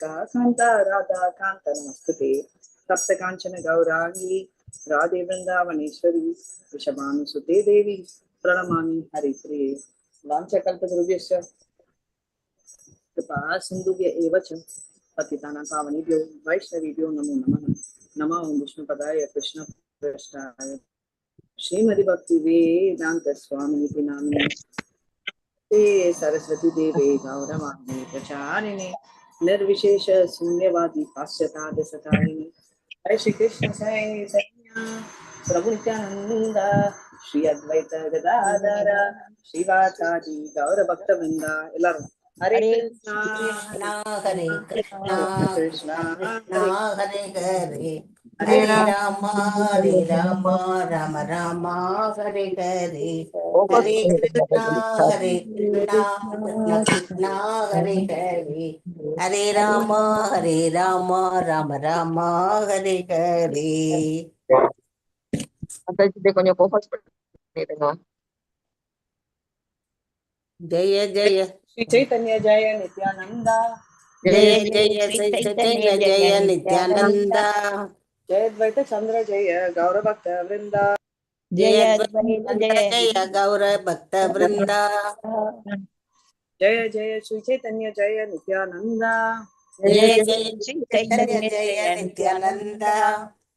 कांता राधा कांत नमस्ते सप्त कांचन गौरांगी राधे वृंदावनेश्वरी वृषभानुसुते देवी प्रणमामि हरिप्रिये वाञ्छकल्पतरुभ्यश्च कृपा सिन्धुभ्य एव च पतितानां पावनेभ्यो वैष्णवेभ्यो नमो नमः। नमो विष्णुपदाय कृष्णप्रेष्ठाय श्रीमद् भक्तिवेदान्त स्वामिनिति नामिने ते सरस्वती देवे गौरवाणी प्रचारिणे निर्विशेष शून्यवादी पाश्चात्य सतारिणे जय श्री कृष्ण चैतन्य प्रभु नित्यानंद श्री अद्वैत गदाधर श्रीवासादि गौर भक्तवृंद எல்லாரும் हरे कृष्णा हरे कृष्णा कृष्णा कृष्णा हरे हरे हरे हरे राम राम राम हरे हरे हरे कृष्णा कृष्ण कृष्णा हरे हरे हरे राम राम राम हरे हरे. கொஞ்சம் focus பண்ணிடுங்க. जय जय श्री चैतन्य जय नित्यानंद जय जय श्री चैतन्य जय नित्यानंद जय द्वैत चंद्र जय गौर भक्त वृंद जय जय गौर भक्त वृंद जय जय श्री चैतन्य जय नित्यानंद जय जय श्री चैतन्य जय नित्यानंद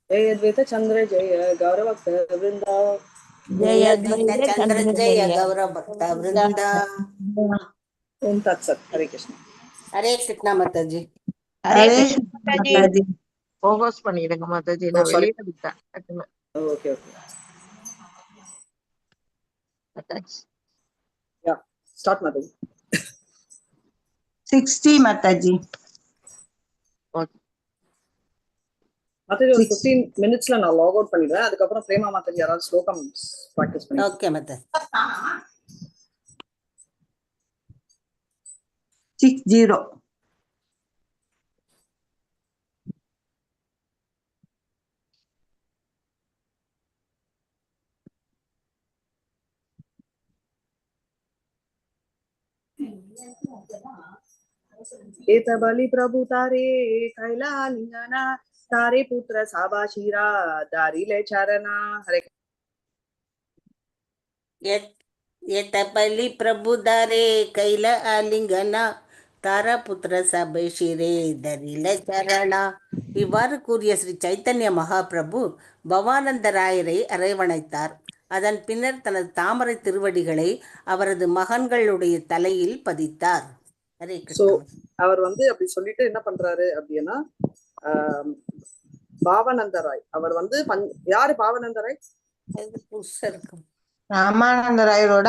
जय द्वैत चंद्र जय गौर भक्त वृंद जय द्वैत चंद्र जय गौर भक्त वृंद. ओम तत्सत. हरे कृष्ण. हरे कृष्णा माताजी. हरे माताजी. focus பண்ணிடுங்க மாதாஜி. நான் வெளியில விட்டேன். Okay okay. Mataji. Yeah start Mataji. 60 Mataji. Okay Mataji, ஒரு 15 மினிட்ஸ்ல நான் லாக் அவுட் பண்ணிடுறேன். அதுக்கப்புறம் பிரேமா மாதாஜி யாராவது ஸ்லோகம் பிராக்டிஸ் பண்ணி. ஓகே மாதாஜி. 60. एत बलि प्रभु तारे कैला लिंगना तारे पुत्र साबाशीरा दारिले चरना. हरे एत बलि प्रभु दारे कैल आलिंगना தாரா புத்திர சபைஷிரே தரில சரணா. இவ்வாறு கூறிய ஸ்ரீ சைத்தன்ய மகாபிரபு பவானந்தராயரை அரவணைத்தார். அதன் பின்னர் தனது தாமரை திருவடிகளை அவரது மகன்களுடைய தலையில் பதித்தார். ஹரே கிருஷ்ணா. அவர் அப்படி சொல்லிட்டு என்ன பண்றாரு அப்படின்னா, பாவனந்தராய் அவர் யாரு பாவனந்தராய்? ராமானந்தராயரோட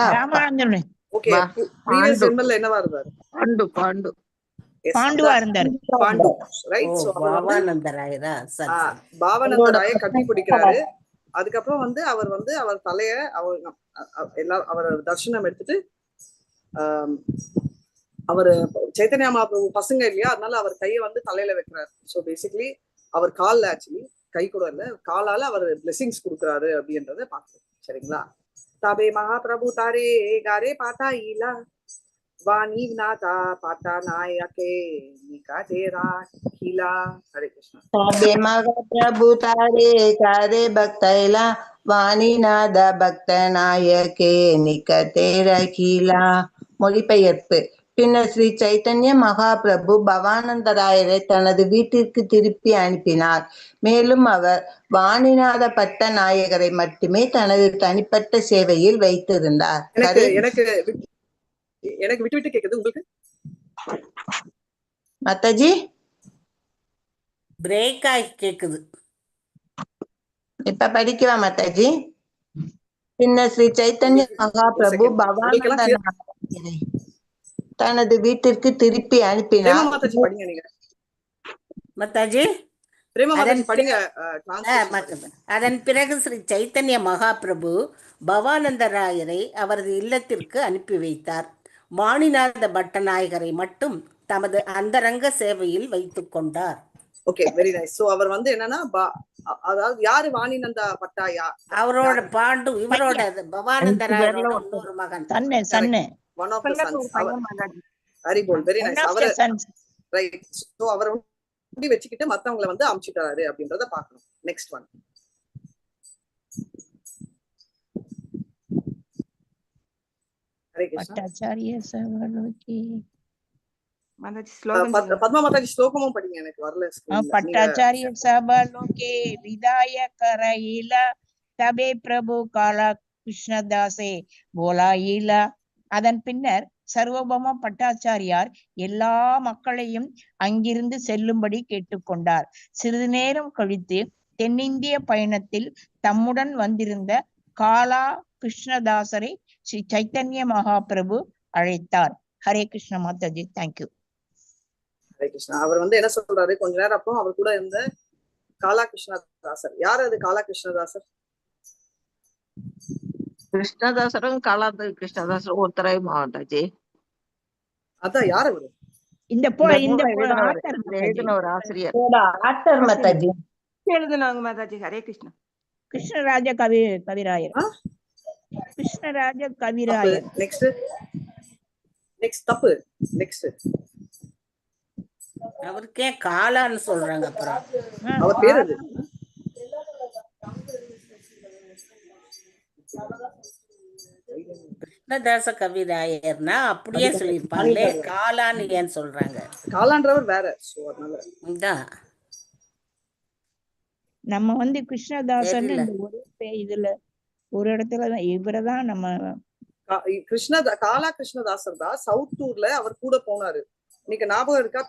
ஓகே. ப்ரீவியஸ் ஜென்மல்ல என்னவா இருந்தாரு? பாண்டு பாண்டு பாண்டுவா இருந்தாரு. பாண்டு ரைட். சோ பாவனந்தராயரா பாவனந்தராய கட்டி பிடிக்கிறாரு. அதுக்கப்புறம் அவர் அவர் தலைய எல்லாரும் அவர் தர்சனம் எடுத்துட்டு அவர் சைத்தன்ய மகாபிரபு பசங்க இல்லையா, அதனால அவர் கையை தலையில வைக்கிறாரு. ஸோ பேசிக்கலி அவர் கால்ல ஆக்சுவலி கை கூட இல்ல காலால அவர் பிளெஸிங்ஸ் கொடுக்குறாரு அப்படின்றத பாக்குறோம். சரிங்களா? தபே மகாபிரபு தாரே காரே பாத்தா ஈலா வாணி நாதா பாத்தா நாயகே நிகா தேரா ஹீலா. ஹரே கிருஷ்ணா. தபே மகாபிரபு தாரே காரே பக்தைலா வாணி நாத பக்த நாயகே நிக தேரா ஹீலா. மொழிபெயர்ப்பு. பின்னர் ஸ்ரீ சைத்தன்ய மகாபிரபு பவானந்தராயரை தனது வீட்டிற்கு திருப்பி அனுப்பினார். மேலும் அவர் வாணிநாத பட்ட நாயகரை மட்டுமே தனது தனிப்பட்ட சேவையில் வைத்திருந்தார். எனக்கு விட்டு விட்டு கேக்குது உங்களுக்கு மாதாஜி? பிரேக் ஆகி கேக்குது. இப்ப படிக்கவா மாதாஜி? பின்னர் ஸ்ரீ சைத்தன்ய மகாபிரபு பவானந்தராயரை தனது வீட்டிற்கு திருப்பி அனுப்பினார். அதன் பிறகு ஸ்ரீ சைத்தன்ய மகாபிரபு பவானந்தராயரை அவரது இல்லத்திற்கு அனுப்பி வைத்தார். வாணிநாத பட்டநாயகரை மட்டும் தமது அந்தரங்க சேவையில் வைத்துக் கொண்டார். Okay, very nice. சோ அவர் என்னன்னா, அதாவது யாரு வாணிநந்தா பட்டாயா? அவரோட பாண்டு, இவரோட பவானந்தராயரோட இன்னொரு மகன். One of the sons. Hari போல். Very nice. அவர் ரைட். ஸோ அவரை வச்சுக்கிட்டு மத்தவங்களை வந்து அமுச்சுட்டாரு அப்படின்றத பாக்கணும். Next one. பத்மா மாதாஜி ஸ்லோகமும் படிங்க, எனக்கு வரல. பட்டாச்சாரிய சபலோகே விதாயகரயில தபே பிரபு காலா கிருஷ்ணதாசே போலாயில. அதன் பின்னர் சர்வபௌம பட்டாச்சாரியார் எல்லா மக்களையும் அங்கிருந்து செல்லும்படி கேட்டுக்கொண்டார். சிறிது நேரம் கழித்து தென்னிந்திய பயணத்தில் தம்முடன் வந்திருந்த காலா கிருஷ்ணதாசரை ஸ்ரீ சைத்தன்ய மகாபிரபு அழைத்தார். ஹரே கிருஷ்ண மாதாஜி. தேங்க்யூ. ஹரே கிருஷ்ணா. அவர் வந்து என்ன சொல்றாரு, கொஞ்ச நேரம் அப்புறம் அவர் கூட இருந்த காலா கிருஷ்ணதாசர். யார் அது காலா கிருஷ்ணதாசர்? கிருஷ்ணதாசரும் காலா கிருஷ்ணதாசரும் ஒருத்தராய் மாதாஜி. அதான் யார் அவரு? இந்த எழுதின ஒரு ஆசிரியர் எழுதுனாங்க மாதாஜி. ஹரே கிருஷ்ணா. கிருஷ்ணராஜ கவிராயர். கிருஷ்ணராஜ கவிராயர். நெக்ஸ்ட் தப்பு. நெக்ஸ்ட் அவருக்கே காலான்னு சொல்றாங்க. அப்புறம் அவர் பேர் அது கிருஷ்ணதாச கவிராயர்னா அப்படியே சொல்லியிருப்பாங்களே, காலான்னு ஏன் சொல்றாங்க? காலான்றவர் வேற. சோ அதனால நம்ம வந்து கிருஷ்ணதாசன் இதுல ஒரு இடத்துல இவரதான் நம்ம காலா கிருஷ்ணதாசர் தான் சவுத் டூர்ல அவர் கூட போனாரு. இன்னைக்கு ஞாபகம் இருக்கா?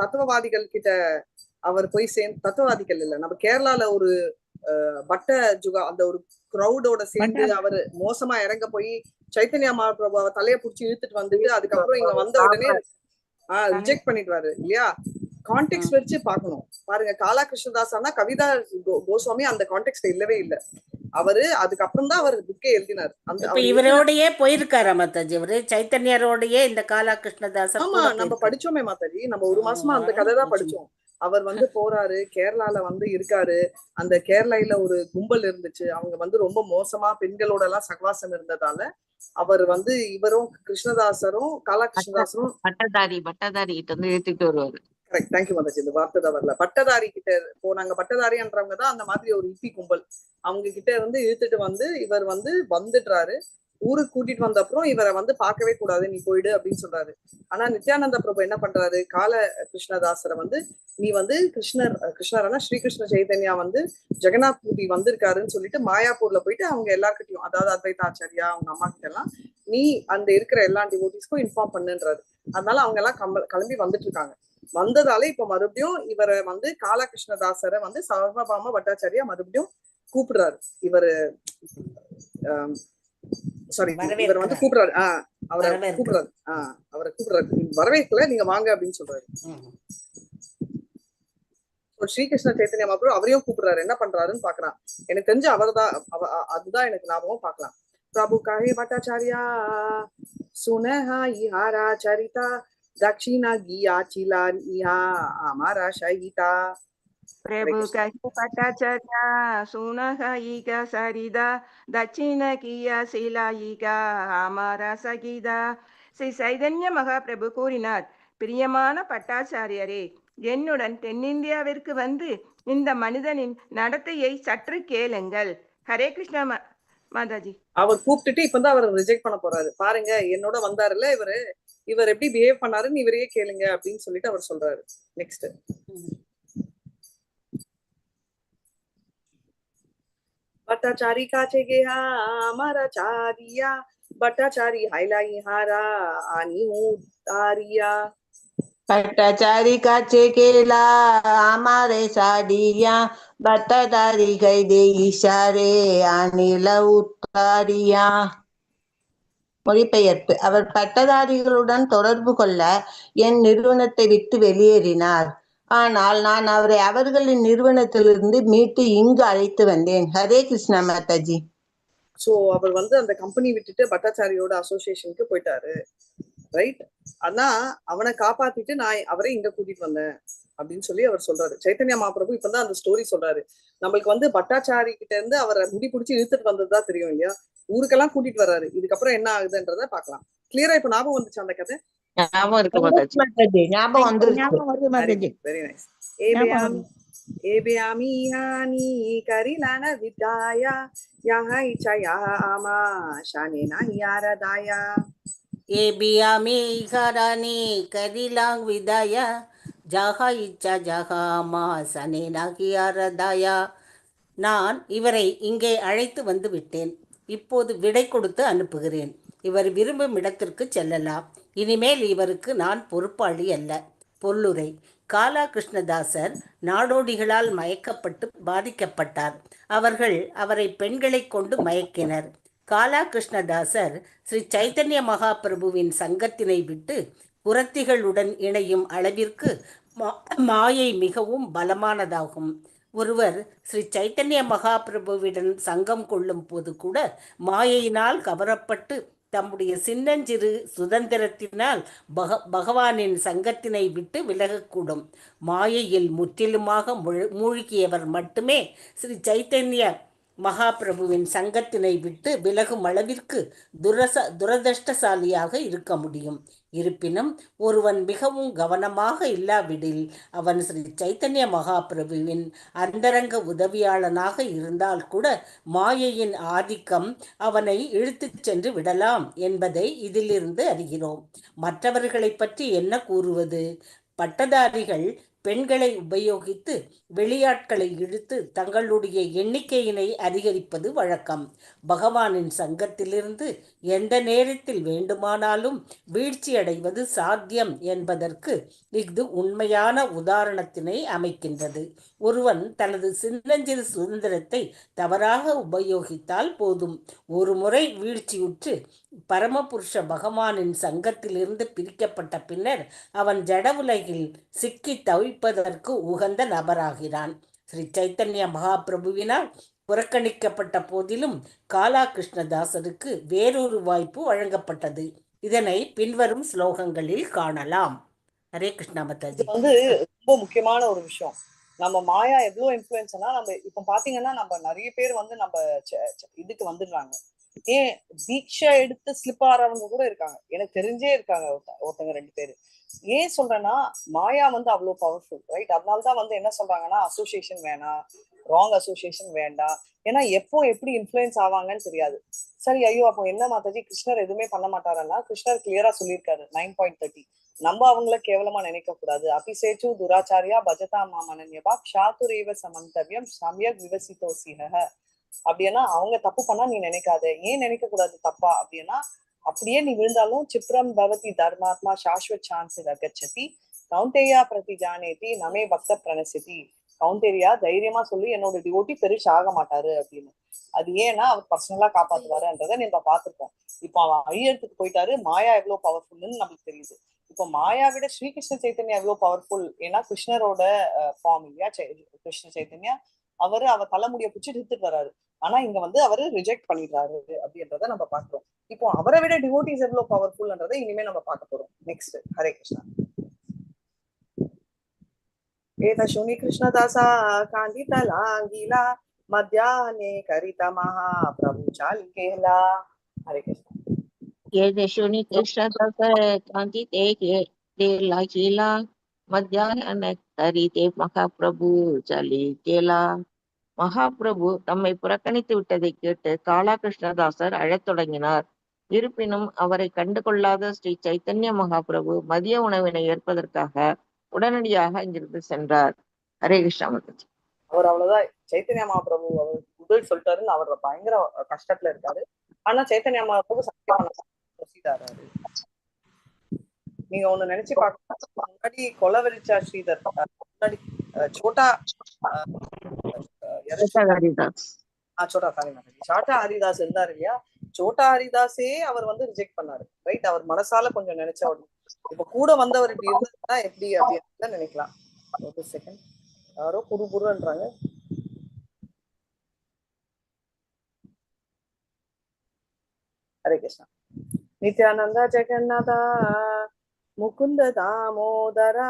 தத்துவவாதிகள் கிட்ட அவர் போய் தத்துவவாதிகள் இல்ல, நம்ம கேரளால ஒரு பட்ட ஜுகா அந்த ஒரு கிரௌடோட சேர்ந்து அவர் மோசமா இறங்க போய் சைத்தன்யா மகாபிரபு அவர் தலையை புடிச்சு இழுத்துட்டு வந்துட்டு அதுக்கப்புறம் இங்க வந்த உடனே ரிஜெக்ட் பண்ணிடுவாரு இல்லையா? கான்டெக்ட் வச்சு பாக்கணும். பாருங்க, காலா கிருஷ்ணதாசனா கவிதா கோஸ்வாமி அந்த கான்டெக்ட் இல்லவே இல்லை. அவரு அதுக்கப்புறம் தான் அவர் புக்கே எழுதினார். அந்த இவரோடயே போயிருக்காரா மாதாஜி? அவரு சைத்தன்யரோடயே இந்த காலா கிருஷ்ணதாசன். ஆமா, நம்ம படிச்சோமே மாதாஜி, நம்ம ஒரு மாசமா அந்த கதை தான் படிச்சோம். அவர் வந்து போறாரு, கேரளால வந்து இருக்காரு. அந்த கேரளால ஒரு கும்பல் இருந்துச்சு, அவங்க வந்து ரொம்ப மோசமா பெண்களோட எல்லாம் சகவாசம் இருந்ததால அவர் வந்து இவரும் கிருஷ்ணதாசரும் காலா கிருஷ்ணதாசரும் பட்டதாரி கிட்ட வந்து ஏத்திட்டு வருவாரு. கரெக்ட். தேங்க்யூ மாதாஜி. இந்த வார்த்தை தான் வரல. பட்டதாரி கிட்ட போனாங்க. பட்டதாரின்றவங்க தான் அந்த மாதிரி ஒரு இப்பி கும்பல். அவங்க கிட்ட வந்து இழுத்துட்டு வந்து இவர் வந்து வந்துடுறாரு. ஊருக்கு கூட்டிட்டு வந்த அப்புறம் இவரை வந்து பார்க்கவே கூடாது, நீ போயிடு அப்படின்னு சொல்றாரு. ஆனா நித்யானந்த பிரபு என்ன பண்றாரு, கால கிருஷ்ணதாசரை வந்து நீ வந்து கிருஷ்ணர்னா ஸ்ரீகிருஷ்ண சைதன்யா வந்து ஜெகநாத் பூரி வந்திருக்காருன்னு சொல்லிட்டு மாயாப்பூர்ல போயிட்டு அவங்க எல்லார்கிட்டையும், அதாவது அத்வைதாச்சாரியா அவங்க அம்மா கிட்ட எல்லாம் நீ அந்த இருக்கிற எல்லா டிவோட்டிஸ்க்கும் இன்ஃபார்ம் பண்ணுன்றாரு. அதனால அவங்க எல்லாம் கிளம்பி வந்துட்டு இருக்காங்க. வந்ததால இப்ப மறுபடியும் இவரை வந்து காலா கிருஷ்ணதாசரை வந்து சர்வபாம பட்டாச்சாரியா மறுபடியும் கூப்பிடுறாரு. இவரு இவர் வந்து கூப்பிடுறாரு. அவரை கூப்பிடுறாரு, வரவேற்கல, நீங்க வாங்க அப்படின்னு சொல்றாரு. ஸ்ரீகிருஷ்ண சைத்தன்யா மகாபிரபு அவரையும் கூப்பிடுறாரு. என்ன பண்றாருன்னு பாக்குறான். எனக்கு தெரிஞ்சு அவர்தான், அதுதான் எனக்கு ஞாபகம். பார்க்கலாம். பிரபு காஹே பட்டாச்சாரியா சுனஹா இஹாரா சரிதா दक्षिणा गिया चिला इहा हमारा शहीता. प्रभु कहे पटाचार्या सुनहईका सरिदा दक्षिण किया सिलाईका हमारा सगीदा. ஸ்ரீ சைதன்ய மகாபிரபு கூறினார், பிரியமான பட்டாச்சாரியரே, என்னுடன் தென்னிந்தியாவிற்கு வந்து இந்த மனிதனின் நடத்தையை சற்று கேளுங்கள். ஹரே கிருஷ்ணா மாதாஜி. அவர் கூப்பிட்டுட்டு இப்பதான் அவர் ரிஜெக்ட் பண்ண போறாரு. பாருங்க, என்னோட வந்தாருல்ல இவர் எப்படி பிஹேவ் பண்ணாருன்னு இவரையே கேளுங்க அப்படின்னு சொல்லிட்டு அவர் சொல்றாரு. நெக்ஸ்ட் பட்டாச்சாரி காச்சே கேஹா हमारा चारिया பட்டாச்சாரி ஹைலாயி ஹாரா ஆனி ஹூதாரியா. பட்டாச்சாரி காச்சே கேலா हमारे साड़िया பட்டதாரி கைதே இஷாரே அனில உத்தாரியா. மொழிபெயர்ப்பு: அவர் பட்டதாரிகளுடன் தொடர்பு கொள்ள என் நிறுவனத்தை விட்டு வெளியேறினார். ஆனால் நான் அவரை அவர்களின் நிறுவனத்திலிருந்து மீட்டு இங்கு அழைத்து வந்தேன். ஹரே கிருஷ்ணா மாதாஜி. சோ அவர் வந்து அந்த கம்பெனி விட்டுட்டு பட்டாச்சாரியோட அசோசியேஷனுக்கு போயிட்டாரு, ரைட்? ஆனா அவனை காப்பாத்திட்டு நான் அவரை இங்க கூட்டிட்டு வந்தேன் அப்படின்னு சொல்லி அவர் சொல்றாரு. சைத்தன்யா மகாபிரபு இப்பதான் அந்த ஸ்டோரி சொல்றாரு. நம்மளுக்கு வந்து பட்டாச்சாரி கிட்ட இருந்து அவரை முடி பிடிச்சி இழுத்துட்டு வந்ததுதான் தெரியும் இல்லையா? ஊருக்கெல்லாம் கூட்டிட்டு வர்றாரு. இதுக்கப்புறம் என்ன ஆகுதுன்றத பாக்கலாம். கிளியரா இப்ப ஞாபகம் வந்துச்சு அந்த கதை. ஞாபகம் இருக்கு மாதாஜி. மாதாஜி ஞாபகம் வந்துருச்சு. ஞாபகம் வருது மாதாஜி. Very nice. ஞாபகம் ஏபியாமி ஹானி கரிலன விதாய யஹ இச்சயாமா ஷானினா யாரதாய. ஏபியாமி ஹரானி கதிலாங் விதாய ஜஹா இச்சா ஜஹாமா சனேனாகியாரதாயா. நான் இவரை இங்கே அழைத்து வந்து விட்டேன். இப்போது விடை கொடுத்து அனுப்புகிறேன். இவர் விரும்பும் இடத்திற்கு செல்லலாம். இனிமேல் இவருக்கு நான் பொறுப்பாளி அல்ல. பொல்லுரை. காலா கிருஷ்ணதாசர் நாடோடிகளால் மயக்கப்பட்டு பாதிக்கப்பட்டார். அவர்கள் அவரை பெண்களை கொண்டு மயக்கினர். காலா கிருஷ்ணதாசர் ஸ்ரீ சைத்தன்ய மகாபிரபுவின் சங்கத்தினை விட்டு புரத்திகளுடன் இணையும் அளவிற்கு மாயை மிகவும் பலமானதாகும். ஒருவர் ஸ்ரீ சைத்தன்ய மகாபிரபுவிடம் சங்கம் கொள்ளும் போது கூட மாயையினால் கவரப்பட்டு தம்முடைய சின்னஞ்சிறு சுதந்திரத்தினால் பகவானின் சங்கத்தினை விட்டு விலகக்கூடும். மாயையில் முற்றிலுமாக மூழ்கியவர் மட்டுமே ஸ்ரீ சைத்தன்ய மகாபிரபுவின் சங்கத்தினை விட்டு விலகும் அளவிற்கு துரதிர்ஷ்டசாலியாக இருக்க முடியும். இருப்பினும் ஒருவன் மிகவும் கவனமாக இல்லாவிடில் அவன் ஸ்ரீ சைத்தன்ய மகாபிரபுவின் அந்தரங்க உதவியாளனாக இருந்தால் கூட மாயையின் ஆதிக்கம் அவனை இழுத்துச் சென்று விடலாம் என்பதை இதிலிருந்து அறிகிறோம். மற்றவர்களை பற்றி என்ன கூறுவது? பட்டதாரிகள் பெண்களை உபயோகித்து வெளியாட்களை இழுத்து தங்களுடைய எண்ணிக்கையினை அதிகரிப்பது வழக்கம். பகவானின் சங்கத்திலிருந்து எந்த நேரத்தில் வேண்டுமானாலும் வீழ்ச்சியடைவது சாத்தியம் என்பதற்கு இது உண்மையான உதாரணத்தினை அமைக்கின்றது. ஒருவன் தனது சின்னஞ்சிறு சுதந்திரத்தை தவறாக உபயோகித்தால் போதும், ஒரு முறை வீழ்ச்சியுற்று பரமபுருஷ பகவானின் சங்கத்திலிருந்து பிரிக்கப்பட்ட பின்னர் அவன் ஜட உலகில் சிக்கி தவிப்பதற்கு உகந்த நபராகிறான். ஸ்ரீ சைத்தன்ய மகாபிரபுவினால் புறக்கணிக்கப்பட்ட போதிலும் காலா கிருஷ்ணதாசருக்கு வேறொரு வாய்ப்பு வழங்கப்பட்டது. இதனை பின்வரும் ஸ்லோகங்களில் காணலாம். ஹரே கிருஷ்ணா மாதாஜி. ரொம்ப முக்கியமான ஒரு விஷயம். நம்ம மாயா எவ்வளவு இன்ஃபுளுன்ஸ்னா, நம்ம இப்ப பாத்தீங்கன்னா நம்ம நிறைய பேர் நம்ம இதுக்கு வந்துடுறாங்க. ஏன் தீட்சை எடுத்து ஸ்லிப் ஆறவங்க கூட இருக்காங்க, எனக்கு தெரிஞ்சே இருக்காங்க ஒருத்தங்க 2 பேரு. ஏன் சொல்றேன்னா மாயா அவ்வளவு பவர்ஃபுல், ரைட்? அதனாலதான் என்ன சொல்றாங்கன்னா அசோசியேஷன் வேணாம், ராங் அசோசியேஷன் வேண்டாம். ஏன்னா எப்போ எப்படி இன்ஃபுளுன்ஸ் ஆவாங்கன்னு தெரியாது. சரி, ஐயோ அப்போ என்ன மாதாஜி கிருஷ்ணர் எதுவுமே பண்ண மாட்டாருன்னா, கிருஷ்ணர் கிளியரா சொல்லியிருக்காரு 9.30. நம்ம அவங்கள கேவலமா நினைக்க கூடாது. அபிசேச்சு துராச்சாரியா பஜதா மாமனன்யபா க்ஷாதுரேவ சமந்தவ்யம் சமயக் விவசிதோசிஹ. அப்படின்னா அவங்க தப்பு பண்ணா நீ நினைக்காத. ஏன் நினைக்க கூடாது தப்பா அப்படின்னா, அப்படியே நீ விழுந்தாலும் சிப்ரம் பவதி தர்மாத்மா சாஸ்வத் சாந்தி ரகச்சதி கௌண்டேயா பிரதி ஜானேதி நமே பக்த பிரணசிதி. கௌண்டேரியா தைரியமா சொல்லி என்னோட டிவோட்டி பெருசு ஆக மாட்டாரு அப்படின்னு. அது ஏன்னா அவர் பர்சனலா காப்பாத்துவாருன்றதை நம்ம பார்த்திருக்கோம். இப்போ அவன் அழியறதுக்கு போயிட்டாரு. மாயா எவ்வளவு பவர்ஃபுல்னு நம்மளுக்கு தெரியுது. இப்போ மாயா விட ஸ்ரீகிருஷ்ண சைத்தன்யா எவ்வளவு பவர்ஃபுல். ஏன்னா கிருஷ்ணரோட ஃபார்ம் இல்லையா கிருஷ்ண சைத்தன்யா. அவ தலைமுடிய பிடிச்சி இழுத்துட்டு வர்றாரு. ஆனா இங்க அவரு ரிஜெக்ட் பண்ணிடுறாரு அப்படின்றத நம்ம பாக்குறோம். இப்போ அவரை விட டிவோட்டிஸ் எவ்வளவு பவர்ஃபுல்ன்றதை இனிமே நம்ம பார்க்க போறோம். நெக்ஸ்ட் ஹரே கிருஷ்ணா. ஏதசுனி கிருஷ்ணதாசா காந்திதலாங்கிலா மத்யானே கரித மகா பிரபு சாலிகேலா. ஹரே கிருஷ்ணா. ஏதசுனி கிருஷ்ணதாச காந்திதேலாகிலா மத்யானே கரிதே மகாபிரபு சாலிகேலா. மகாபிரபு தம்மை புறக்கணித்து விட்டதை கேட்டு காலா கிருஷ்ணதாசர் அழத் தொடங்கினார். இருப்பினும் அவரை கண்டுகொள்ளாத ஸ்ரீ சைத்தன்ய மகாபிரபு மதிய உணவினை ஏற்பதற்காக உடனடியாக இங்கிருந்து சென்றார். ஹரே கிருஷ்ணா மாதாஜி. அவர் அவ்வளவுதான். சைத்தன்ய மகாபிரபு அவர் முதல் சொல்லிட்டாருன்னு அவர் பயங்கர கஷ்டத்துல இருக்காரு. ஆனா சைத்தன்ய மகாபிரபு சத்தியமானாரு. நீங்க ஒண்ணு நினைச்சு பார்க்க, முன்னாடி கொலவெளிச்சா ஸ்ரீதர், முன்னாடி சோட்டா ஹரிதாஸ் இருந்தாரு இல்லையா? சோட்டா ஹரிதாஸே அவர் ரிஜெக்ட் பண்ணாரு, ரைட்? அவர் மனசால கொஞ்சம் நினைச்ச உடனே. இப்ப கூட வந்தவர் இப்படி இருந்தா எப்படி அப்படின்னு நினைக்கலாம். ஒரு செகண்ட், யாரோ புருன்றாங்க. ஹரே கிருஷ்ணா. நித்யானந்தா ஜெகநாதா முகுந்த தாமோதரா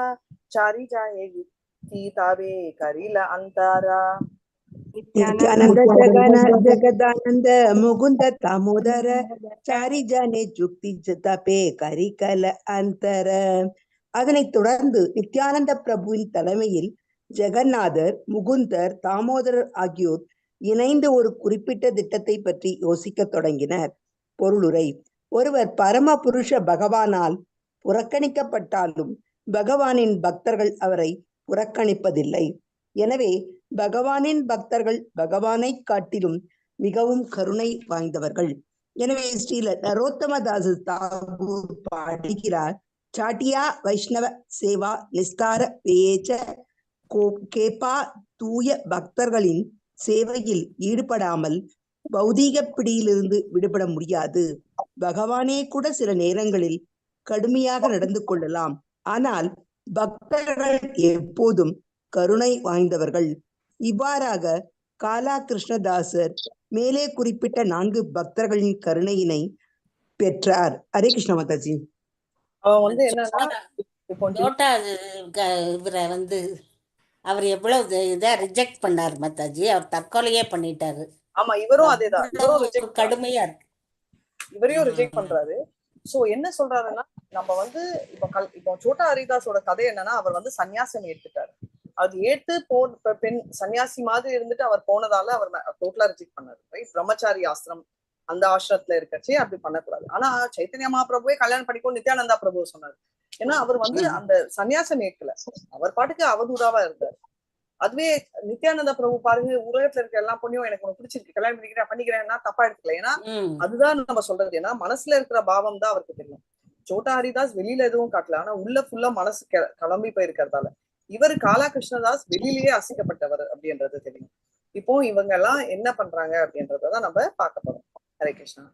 சாரி ஜாயே தாவே கரில அந்தாரா ನಿತ್ಯಾನಂದ ಜಗನ ಜಗದಾನಂದ ಮುಗುಂದ தாமோதர சாரி ஜானே ஜுக்தி தபே கரிகல அந்தர. அதனைத் தொடர்ந்து நித்யானந்த பிரபுவின் தலைமையில் ஜெகநாதர், முகுந்தர், தாமோதரர் ஆகியோர் இணைந்து ஒரு குறிப்பிட்ட திட்டத்தை பற்றி யோசிக்கத் தொடங்கினர். பொருளுரை: ஒருவர் பரம புருஷ பகவானால் புறக்கணிக்கப்பட்டாலும் பகவானின் பக்தர்கள் அவரை புறக்கணிப்பதில்லை. எனவே பகவானின் பக்தர்கள் பகவானை காட்டிலும் மிகவும் கருணை வாய்ந்தவர்கள். எனவே ஸ்ரீல நரோத்தமதாஸ் தாகூர் பாடுகிறார்: சாட்டியா வைஷ்ணவ சேவா நிஸ்தார வேச்ச கேப்பா தூய பக்தர்களின் சேவையில் ஈடுபடாமல் பௌதீக பிடியிலிருந்து விடுபட முடியாது. பகவானே கூட சில நேரங்களில் கடுமையாக நடந்து கொள்ளலாம், ஆனால் பக்தர்கள் எப்போதும் கருணை வாய்ந்தவர்கள். இவ்வாறாக காலா கிருஷ்ணதாசர் மேலே குறிப்பிட்ட 4 பக்தர்களின் கருணையினை பெற்றார். ஹரே கிருஷ்ண மாதாஜி. அவன் வந்து என்னன்னா தோட்டா இவரை வந்து அவர் எவ்வளவு இதா ரிஜெக்ட் பண்ணார் மாதாஜி. அவர் தற்கொலையே பண்ணிட்டாரு. ஆமா, இவரும் அதேதான், இவரும் ரிஜெக்ட் கடுமையா இருக்கு, இவரையும் ரிஜெக்ட் பண்றாரு. சோ என்ன சொல்றாருன்னா, நம்ம வந்து இப்போ சோட்டா ஹரிதாஸோட கதை என்னன்னா, அவர் வந்து சன்னியாசம் ஏற்றுட்டாரு. அது ஏற்று பெண் சன்னியாசி மாதிரி இருந்துட்டு அவர் போனதால அவர் டோட்டலா ரிஜெக்ட் பண்ணாரு. பிரம்மச்சாரி ஆசிரம் அந்த ஆசிரமத்துல இருக்கச்சே அப்படி பண்ணக்கூடாது. ஆனா சைத்தன்ய மகாபிரபுவே கல்யாணம் பண்ணிக்கோ நித்யானந்தா பிரபு சொன்னாரு. ஏன்னா அவர் வந்து அந்த சன்னியாசம் ஏற்கல, அவர் பாட்டுக்கு அவதூறாவா இருந்தார். அதுவே நித்யானந்த பிரபு பாருங்க, உலகத்துல இருக்க எல்லா பொண்ணையும் எனக்கு உனக்கு பிடிச்சிருக்கு, கல்யாணம் பண்ணிக்கிறேன்னா தப்பா எடுத்துக்கல. ஏன்னா அதுதான் நம்ம சொல்றது. ஏன்னா மனசுல இருக்கிற பாவம் தான் அவருக்கு தெரியும். சோட்டா ஹரிதாஸ் வெளியில எதுவும் காட்டல, ஆனா உள்ள ஃபுல்லா மனசு கிளம்பி போயிருக்கிறதால இவர் காலா கிருஷ்ணதாஸ் வெளியிலேயே அசிக்கப்பட்டவர் அப்படின்றது தெரியும். இப்போ இவங்க எல்லாம் என்ன பண்றாங்க அப்படின்றதான் நம்ம பார்க்க போறோம். ஹரே கிருஷ்ணா.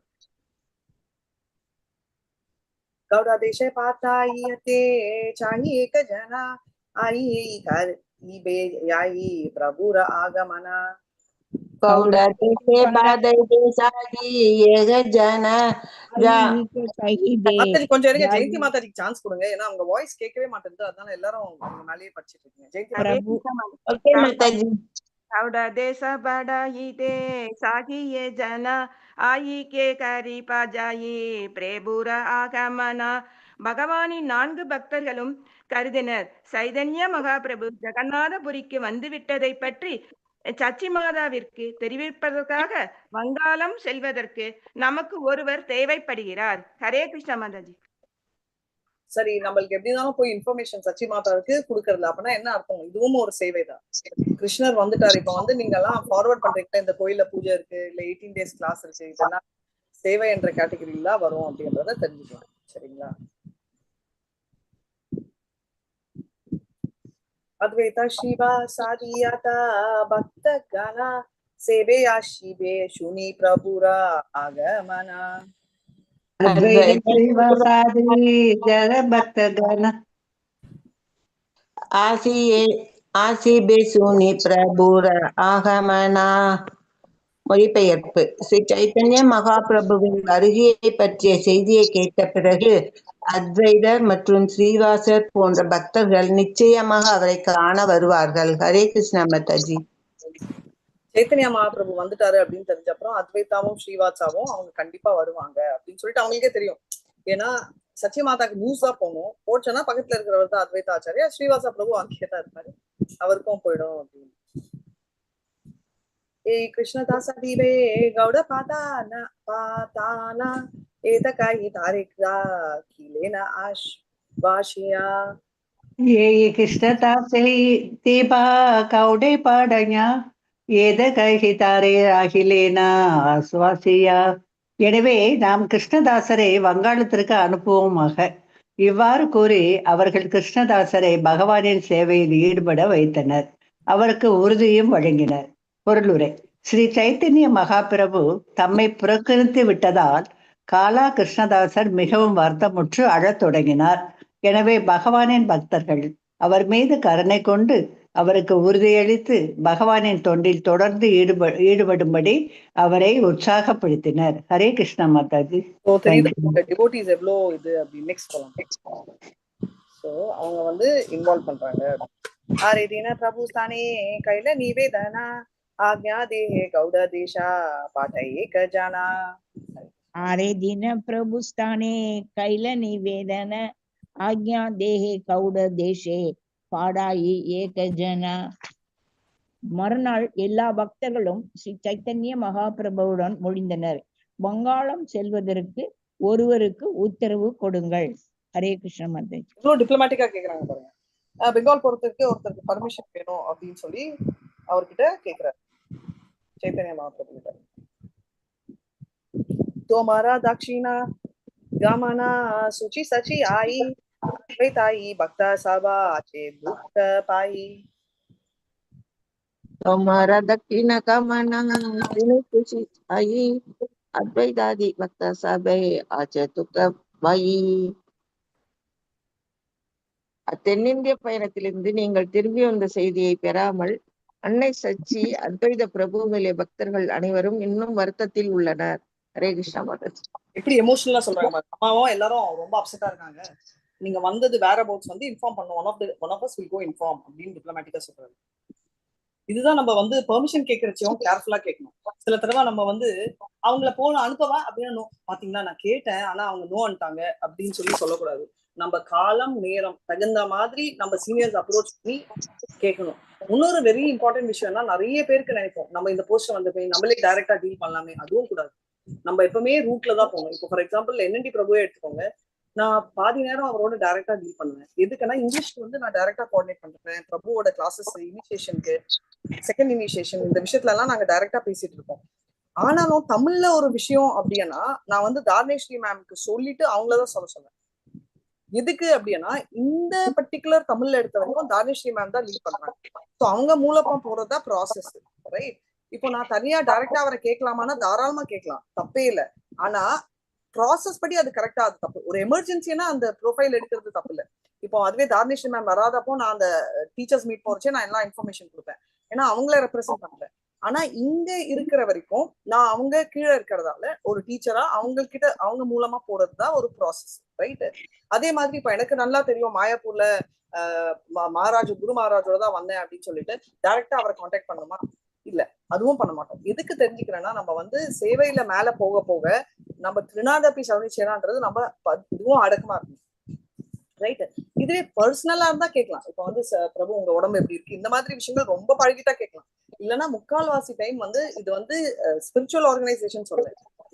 गौड़ा देशे पातायते चाहिए एक जना आई कर ईबे याई प्रभुर आगमना. गौड़ा देशे पातायते चाहिए एक जना மாதாஜி கொஞ்சம் இருங்க, ஜெயந்தி மாதாஜிக்கு சான்ஸ் கொடுங்க. ஏன்னா அவங்க வாய்ஸ் கேட்கவே மாட்டேங்குது, அதனால எல்லாரும் அவங்க மேலேயே படிச்சுட்டு இருக்கீங்க. ஜெயந்தி மாதாஜி. गौड़ा देश बढ़ाईते चाहिए जना आई के करी पाजाई பிரேபுர ஆகமனா. பகவானின் 4 பக்தர்களும் கருதினர். சைதன்ய மகாபிரபு ஜெகநாதபுரிக்கு வந்துவிட்டதை பற்றி சச்சி மாதாவிற்கு தெரிவிப்பதற்காக வங்காளம் செல்வதற்கு நமக்கு ஒருவர் தேவைப்படுகிறார். ஹரே கிருஷ்ண மாதாஜி. சரி, நம்மளுக்கு எப்படி இருந்தாலும் போய் இன்ஃபர்மேஷன் சச்சி மாதாவுக்கு கொடுக்கறதுல அப்படின்னா என்ன அர்த்தம்? இதுவும் ஒரு சேவை தான். கிருஷ்ணர் வந்துட்டாரு, இப்ப வந்து நீங்க எல்லாம் ஃபார்வர்ட் பண்றீங்க, இந்த கோயில்ல பூஜை இருக்கு, இல்ல 18 days கிளாஸ் இருக்கு, இதெல்லாம் சேவை என்ற கேட்டகரியில வரும் அப்படின்றத தெரிஞ்சுக்கலாம். சரிங்களா? அத்வைதா சிவா சாதியாதா பக்த கணா சேவே ஆஷிபே சுனி பிரபுரா ஆகமனா. மொழிபெயர்ப்பு: ஸ்ரீ சைத்தன்ய மகாபிரபுவின் வருகையை பற்றிய செய்தியை கேட்ட பிறகு அத்வைதர் மற்றும் ஸ்ரீவாசர் போன்ற பக்தர்கள் நிச்சயமாக அவரை காண வருவார்கள். ஹரே கிருஷ்ணா மாதாஜி. சைத்தன்ய மகாபிரபு வந்துட்டாரு அப்படின்னு தெரிஞ்ச அப்புறம் அத்வைதாவும் ஸ்ரீவாசாவும் அவங்க கண்டிப்பா வருவாங்க அப்படின்னு சொல்லிட்டு அவங்களுக்கே தெரியும். ஏன்னா சச்சி மாதாக்கு நியூஸ் தான் போகணும், போச்சோன்னா பக்கத்துல இருக்கிறவர் தான் அத்வைதா ஆச்சாரியா, ஸ்ரீவாசா பிரபு அங்கேயே தான் இருப்பாரு, அவருக்கும் போயிடும் அப்படின்னு. ஏ கிருஷ்ணதாச தீவே கௌட பாதானா ஏதகாயி தாரிக்ரா கிலேனா ஆஷ்வாஷியா. ஏ கிருஷ்ணதாசை தீபா கௌடை பாடஞா ஏதகாயி தாரே அகிலேனா ஆஸ்வாசியா. எனவே நாம் கிருஷ்ணதாசரை வங்காளத்திற்கு அனுப்புவோமாக. இவ்வாறு கூறி அவர்கள் கிருஷ்ணதாசரை பகவானின் சேவையில் ஈடுபட வைத்தனர். அவருக்கு உறுதியும் வழங்கினர். பொருளுரை: ஸ்ரீ சைத்தன்ய மகாபிரபு தம்மை புறக்கணித்து விட்டதால் காலா கிருஷ்ணதாசர் மிகவும் வருத்தமுற்று அழத் தொடங்கினார். எனவே பகவானின் பக்தர்கள் அவர் மீது கருணை கொண்டு அவருக்கு உறுதியளித்து பகவானின் தொண்டில் தொடர்ந்து ஈடுபடும்படி அவரை உற்சாகப்படுத்தினர். ஹரே கிருஷ்ணா மாதாஜி. டிவோட்டீஸ் எவ்வளோ இது அப்படி நெக்ஸ்ட் போலாம். சோ அவங்க வந்து இன்வால்வ் பண்றாங்க. ஆரே தின பிரபு ஸ்தானே கைல நிவேதனா आज्ञा देहे गौड़ देशा पाठये क जाना. आरे दिन प्रभु स्थाने कैल निवेदन आज्ञा देहे कौड தேசே பாடாயி ஏக ஜனா. மறுநாள் எல்லா பக்தர்களும் ஸ்ரீ சைத்தன்ய மகாபிரபுவுடன் மொழிந்தனர். வங்காளம் செல்வதற்கு ஒருவருக்கு உத்தரவு கொடுங்கள். ஹரே கிருஷ்ண மாதாஜி. இவ்வளவு டிப்ளமேட்டிக்கா கேக்குறாங்க பாருங்க. பெங்கால் போறதுக்கு ஒருத்தருக்கு பர்மிஷன் வேணும் அப்படின்னு சொல்லி அவர்கிட்ட கேக்குறாரு சைத்தன்ய மகாபிரபு கிட்ட. तोमारा दक्षिणा गमना सुचि सची आई ताई भक्ता सभा चे दुख पाई. तुम्हारा दक्षिण गमना सुचि आई अद्वैतादि भक्त सभे आचे दुख पाई. தென்னிந்திய பயணத்திலிருந்து நீங்கள் திரும்பி வந்த செய்தியை பெறாமல் அன்னை சச்சி அத்வைத பிரபுவிலே பக்தர்கள் அனைவரும் இன்னும் வருத்தத்தில் உள்ளனர். ஹரே கிருஷ்ணா மாதாஜி. எப்படி எமோஷனலா சொல்றாங்க அம்மாவும் எல்லாரும் ரொம்ப அப்செட்டா இருக்காங்க. நீங்க வந்தது வேற அபவுட்ஸ் வந்து இன்ஃபார்ம் பண்ணுவோம். One of us will go inform அப்படின்னு டிப்ளமேட்டிக்கா சொல்றாங்க. இதுதான் நம்ம வந்து பெர்மிஷன் கேட்கறச்சையும் கேர்ஃபுல்லா கேட்கணும். சில தடவை நம்ம வந்து அவங்கள போன அனுப்பவா அப்படின்னு பாத்தீங்களா நான் கேட்டேன் ஆனா அவங்க நோ அனுட்டாங்க அப்படின்னு சொல்லக்கூடாது. நம்ம காலம் நேரம் தகுந்த மாதிரி நம்ம சீனியர்ஸ் அப்ரோச் பண்ணி கேட்கணும். இன்னொரு வெரி இம்பார்ட்டன்ட் விஷயம்னா நிறைய பேருக்கு நினைப்போம் நம்ம இந்த போஸ்ட் வந்து போய் நம்மளே டைரக்டா டீல் பண்ணலாமே. அதுவும் கூடாது. நம்ம எப்பவுமே ரூட்ல தான் போகணும். இப்போ ஃபார் எக்ஸாம்பிள் என்என்டி பிரபுவே எடுத்துக்கோங்க. நான் பாதி நேரம் அவரோட டைரக்டா டீல் பண்ணுவேன். எதுக்குன்னா இங்கிலீஷ்க்கு வந்து நான் டைரக்டா கோஆர்டினேட் பண்றேன். பிரபுவோட கிளாஸஸ் இனிஷியேஷனுக்கு செகண்ட் இனிஷியேஷன் இந்த விஷயத்துல எல்லாம் நாங்க டைரக்டா பேசிட்டு இருக்கோம். ஆனாலும் தமிழ்ல ஒரு விஷயம் அப்படின்னா நான் வந்து தாரணேஸ்வரி மேம்க்கு சொல்லிட்டு அவங்களதான் சொன்னேன். எதுக்கு அப்படின்னா இந்த பர்டிகுலர் தமிழ்ல எடுத்த வரைக்கும் தாரணேஸ்வரி மேம் தான் லீட் பண்றாங்க. ஸோ அவங்க மூலமா போறதா ப்ராசஸ். ரைட். இப்போ நான் தனியா டைரக்டா அவரை கேட்கலாமான்னா தாராளமா கேட்கலாம், தப்பே இல்லை. ஆனா ப்ராசஸ் படி அது கரெக்டா அது தப்பு. ஒரு எமர்ஜென்சினா அந்த ப்ரொஃபைல் எடுக்கிறது தப்பு இல்லை. இப்போ அதுவே தாரணேஸ்வரி மேம் வராதப்போ நான் அந்த டீச்சர்ஸ் மீட் போறச்சே நான் எல்லாம் இன்ஃபர்மேஷன் கொடுப்பேன். ஏன்னா அவங்கள ரெப்ரசென்ட் பண்றேன். ஆனா இங்க இருக்கிற வரைக்கும் நான் அவங்க கீழே இருக்கிறதால ஒரு டீச்சரா அவங்ககிட்ட அவங்க மூலமா போறதுதான் ஒரு ப்ராசஸ். ரைட். அதே மாதிரி இப்ப எனக்கு நல்லா தெரியும் மாயாப்பூர்ல குரு மகாராஜோட தான் வந்தேன் அப்படின்னு சொல்லிட்டு டைரக்டா அவரை கான்டாக்ட் பண்ணுமா? இல்ல, அதுவும் பண்ண மாட்டோம். எதுக்கு தெரிஞ்சுக்கிறேன்னா நம்ம வந்து சேவையில மேல போக போக நம்ம திருநாதப்பி சவனிச்சேனான்றது நம்ம இதுவும் அடக்கமா இருக்கும். ரைட். இதுவே பர்சனலா இருந்தா கேட்கலாம். இப்ப வந்து பிரபு உங்க உடம்பு எப்படி இருக்கு இந்த மாதிரி விஷயங்கள் ரொம்ப பழகிட்டா கேட்கலாம். இல்லைன்னா முக்கால்வாசி டைம் வந்து இது வந்து ஸ்பிரிச்சுவல் ஆர்கனைசேஷன் சொல்ல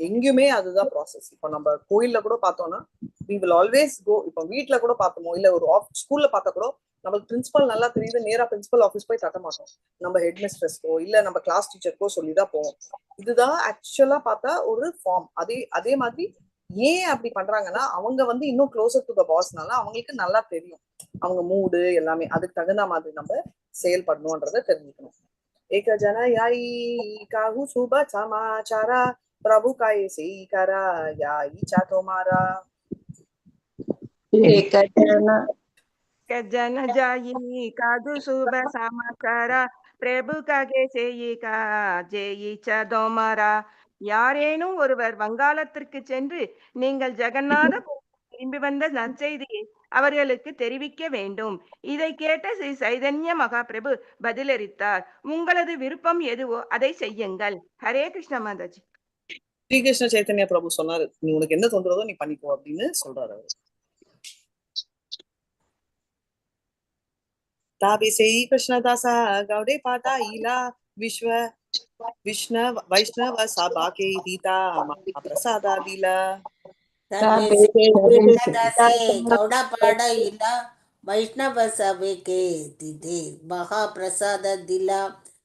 எங்கேயுமே அதுதான் ப்ராசஸ். இப்போ நம்ம கோயில்ல கூட பார்த்தோம்னா we will always go. இப்போ வீட்டுல கூட பார்த்தோமோ இல்ல ஒரு ஸ்கூல்ல பார்த்தா கூட நம்மளுக்கு பிரின்சிபல் நல்லா தெரியுது, நேரா பிரின்சிபல் ஆஃபீஸ் போய் தட்ட மாட்டோம். நம்ம ஹெட் மிஸ்ட்ரஸ்க்கோ இல்ல நம்ம கிளாஸ் டீச்சருக்கோ சொல்லிதான் போவோம். இதுதான் ஆக்சுவலா பார்த்தா ஒரு ஃபார்ம். அதே மாதிரி ஏன் அப்படி பண்றாங்கன்னா அவங்க வந்து இன்னும் க்ளோசர் டு த பாஸ்னால அவங்களுக்கு நல்லா தெரியும் அவங்க மூடு எல்லாமே. அதுக்கு தகுந்த மாதிரி நம்ம செயல்படணும்ன்றத தெரிஞ்சுக்கணும். एक जन याई काहू सुबह समाचारा प्रभु का ये सही करा याई चा तुम्हारा. एक जन जाई कादु सुबह समाचार பிரபு ககே செய்யிகா ஜெயிச்ச தோமாரா. யாரேனும் ஒருவர் வங்காளத்திற்கு சென்று நீங்கள் ஜெகநாத திரும்பி வந்த நற்செய்தியை அவர்களுக்கு தெரிவிக்க வேண்டும். இதை கேட்ட ஸ்ரீ சைதன்ய மகாபிரபு பதிலளித்தார், உங்களது விருப்பம் எதுவோ அதை செய்யுங்கள். ஹரே கிருஷ்ண மாதாஜி. ஸ்ரீகிருஷ்ண சைத்தன்ய பிரபு சொன்னாரு நீ உனக்கு என்ன தோன்றதோ நீ பண்ணிக்கோ அப்படின்னு சொல்றாரு அவர். ताबे से ही कृष्णदासा गौड़े पाता इला विश्व विष्णु वैष्णव सभा के रीता महाप्रसादा दिला. गौड़ा पाड़ा इला வைஷ்ணவ சபைக்கு திதே மகாபிரசாத திலா.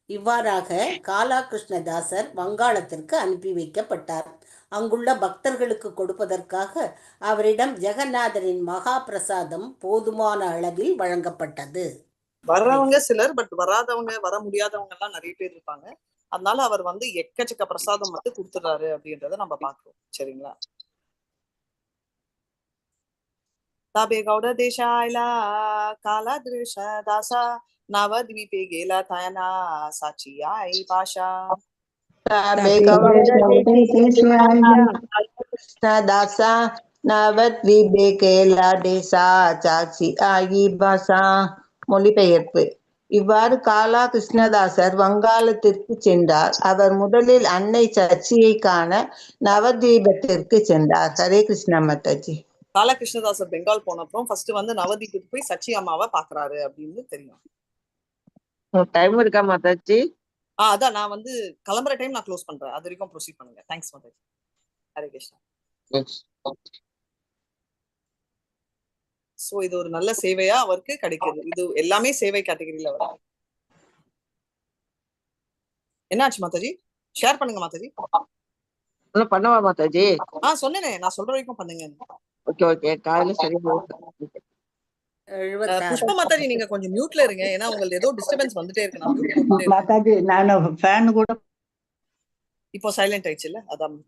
இவ்வாறாக காலா கிருஷ்ணதாசர் வங்காளத்திற்கு அனுப்பி வைக்கப்பட்டார். அங்குள்ள பக்தர்களுக்கு கொடுப்பதற்காக அவரிடம் ஜெகநாதரின் மகா பிரசாதம் போதுமான அளவில் வழங்கப்பட்டது. வர்றவங்க சிலர், பட் வராதவங்க வர முடியாதவங்க எல்லாம் நிறைய பேர் இருப்பாங்க. அதனால அவர் வந்து எக்கச்சக்க பிரசாதம் வந்து கொடுத்துறாரு அப்படின்றத நம்ம பாக்குறோம். சரிங்களா? ताबे गौड़ देशायला काला दृश दासा नवद्वीपे गेला थायना साची आई पाशा. ताबे गौड़ दासा நவத்வீபே கேலா டேசா சாச்சி ஆகி பாசா. மொழிபெயர்ப்பு. இவ்வாறு காலா கிருஷ்ணதாசர் வங்காளத்திற்கு சென்றார். அவர் முதலில் அன்னை சர்ச்சியை காண நவதீபத்திற்கு சென்றார். ஹரே கிருஷ்ணா மாதாஜி. காலா கிருஷ்ணதாசர் பெங்கால் போன அப்புறம் ஃபர்ஸ்ட் வந்து நவதீபத்துக்கு போய் சச்சி அம்மாவை பாக்குறாரு அப்படின்னு தெரியும். டைம் இருக்கா மாதாஜி? அதான் நான் வந்து கிளம்புற டைம் நான் க்ளோஸ் பண்றேன். அது வரைக்கும் ப்ரொசீட் பண்ணுங்க. தேங்க்ஸ் மாதாஜி. ஹரே கிருஷ்ணா. சோ இது ஒரு நல்ல சேவையா அவருக்கு கிடைக்குது. இது எல்லாமே சேவை கேட்டகரியில வரும். என்னாச்சு மாதாஜி? ஷேர் பண்ணுங்க மாதாஜி. பண்ணவா மாதாஜி? சொன்னேனே, நான் சொல்ற வரைக்கும் பண்ணுங்க. Okay okay. காலையில சரி. புஷ்பா மாதாஜி நீங்க கொஞ்சம் மியூட்ல இருங்க. ஏன்னா உங்களுக்கு ஏதோ டிஸ்டர்பன்ஸ் வந்துட்டே இருக்கு. நான் மியூட் போட்டுட்டே இருக்கேன். மாதாஜி நான் ஃபேன் கூட இப்போ சைலண்ட் ஆயிடுச்சு இல்ல? அதான்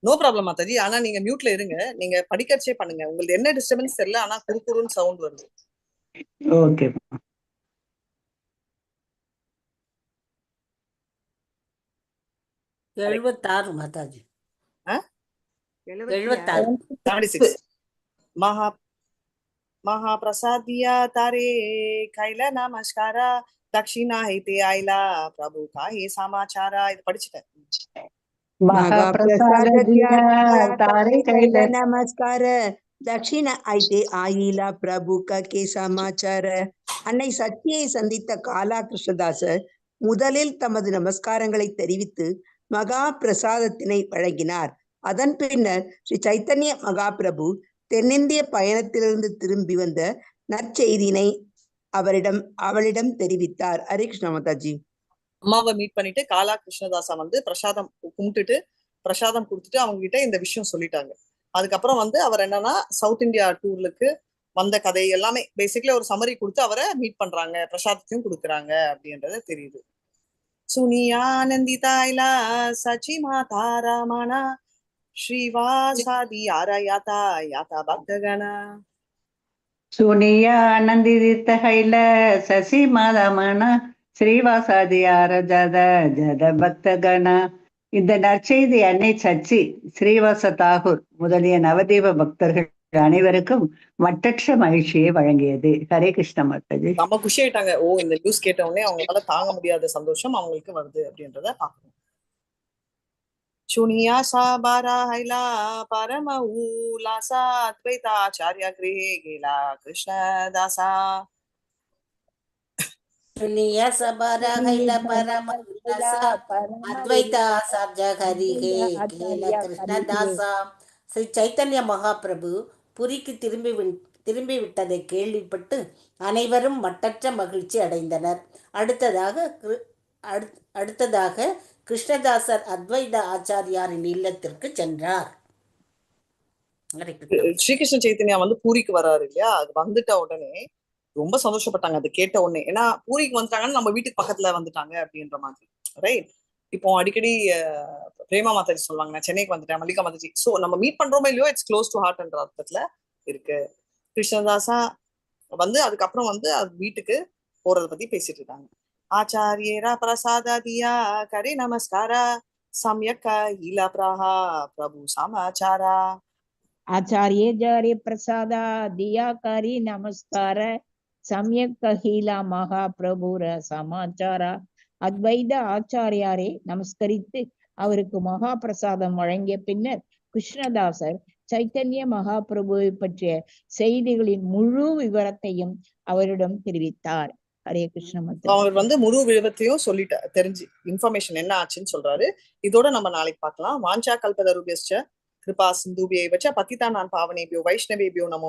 நோ ப்ராப்ளம் மாதாஜி. ஆனா நீங்க மியூட்ல இருங்க. நீங்க படிக்கச்சே பண்ணுங்க. உங்களுக்கு என்ன டிஸ்டர்பன்ஸ் தெரியல, ஆனா குறுக்குறுன்னு சவுண்ட் வருது. ஓகே. 76 மாதாஜி. 76. 76. महाप्रसादिया तारे கைல நமஸ்காரா தக்ஷிணா ஹைதே ஆயிலா பிரபு காஹே சமாச்சாரா. இது படிச்சுட்டேன். கைல நமஸ்கார தட்சிண ஐதே ஆயிலா பிரபு கே சமாச்சார. அன்னை சச்சியை சந்தித்த காலா கிருஷ்ணதாசர் முதலில் தமது நமஸ்காரங்களை தெரிவித்து மகா பிரசாதத்தினை வழங்கினார். அதன் பின்னர் ஸ்ரீ சைத்தன்ய மகாபிரபு தென்னிந்திய பயணத்திலிருந்து திரும்பி வந்த நற்செய்தியினை அவளிடம் தெரிவித்தார். ஹரே கிருஷ்ணா மாதாஜி. அம்மாவை மீட் பண்ணிட்டு காலா கிருஷ்ணதாசா வந்து பிரசாதம் கும்பிட்டுட்டு பிரசாதம் கொடுத்துட்டு அவங்க கிட்ட இந்த விஷயம் சொல்லிட்டாங்க. அதுக்கப்புறம் வந்து அவர் என்னன்னா சவுத் இந்தியா டூர்லுக்கு வந்த கதை எல்லாமே பேசிக்கலி ஒரு சமரி கொடுத்து அவரை மீட் பண்றாங்க, பிரசாதத்தையும் கொடுக்குறாங்க அப்படின்றது தெரியுது. சுனியானந்திதாயிலா சச்சி மாதா ராமனா ஸ்ரீவாசாதி யாரா யாதா பக்தகணா. சுனியா ஆனந்தித்த கைல சசி மாதமன ஸ்ரீவாசாதி ஆரஜத ஜத பக்தகணா. இந்த நற்செய்தி அன்னை சச்சி, ஸ்ரீவாச தாகூர் முதலிய நவதீப பக்தர்கள் அனைவருக்கும் மட்டற்ற மகிழ்ச்சியை வழங்கியது. ஹரே கிருஷ்ண மாதாஜி. நம்ம குஷி ஆயிட்டாங்க. இந்த நியூஸ் கேட்ட உடனே அவங்களால தாங்க முடியாத சந்தோஷம் அவங்களுக்கு வருது அப்படின்றத பாக்கணும். சுனியா சாபாரா ஹைலா பரம உலாசா அத்வைதாச்சார்ய கிரஹே கேலா கிருஷ்ணதாசா. சுனியா சபாரா கைல பரம உல்லாசா அத்வைதாச்சார்ய ஹரிஹே கேல கிருஷ்ணதாசா. ஸ்ரீ சைத்தன்ய மகாபிரபு புரிக்கு திரும்பி விட்டதை கேள்விப்பட்டு அனைவரும் மட்டற்ற மகிழ்ச்சி அடைந்தனர். அடுத்ததாக கிருஷ்ணதாசர் அத்வைத ஆச்சாரியாரின் இல்லத்திற்கு சென்றார். ஸ்ரீகிருஷ்ண சைத்தன்யா வந்து பூரிக்கு வராரு இல்லையா? அது வந்துட்ட உடனே ரொம்ப சந்தோஷப்பட்டாங்க அது கேட்ட உடனே. ஏன்னா பூரிக்கு வந்துட்டாங்கன்னு நம்ம வீட்டுக்கு பக்கத்துல வந்துட்டாங்க அப்படின்ற மாதிரி, ரைட்? இப்போ அடிக்கடி பிரேமா மாதாஜி சொல்லுவாங்க, நான் சென்னைக்கு வந்துட்டேன், மல்லிகா மாதாஜி. சோ நம்ம மீட் பண்றோமே இல்லையோ, இட்ஸ் க்ளோஸ் டு ஹார்ட்ன்ற அர்த்தத்துல இருக்கு. கிருஷ்ணதாசா வந்து அதுக்கப்புறம் வந்து அது வீட்டுக்கு போறத பத்தி பேசிட்டு இருக்காங்க. ஆச்சாரியரா பிரசாதியா கரே நமஸ்காரா சம்யக் ஹீலா பிரஹா பிரபு சமாச்சாரா. ஆச்சாரிய பிரசாதா தியா கரி நமஸ்கார சமயக் கஹீலா மகா பிரபுர சமாச்சாரா. அத்வைத ஆச்சாரியாரை நமஸ்கரித்து அவருக்கு மகா பிரசாதம் வழங்கிய பின்னர் கிருஷ்ணதாசர் சைத்தன்ய மகாபிரபுவை பற்றிய செய்திகளின் முழு விவரத்தையும் அவரிடம் தெரிவித்தார். ஹரே கிருஷ்ண. அவர் வந்து முழு விவரத்தையும் சொல்லிட்டார், தெரிஞ்சு இன்ஃபர்மேஷன் என்ன ஆச்சுன்னு சொல்றாரு. இதோட நம்ம நாளைக்கு பார்க்கலாம். வாஞ்சா கல்பதருபியஸ்ச கிருபா சிந்துபியை வச்ச பத்திதானான் பாவனேபியோ வைஷ்ணவேபியோ நமோ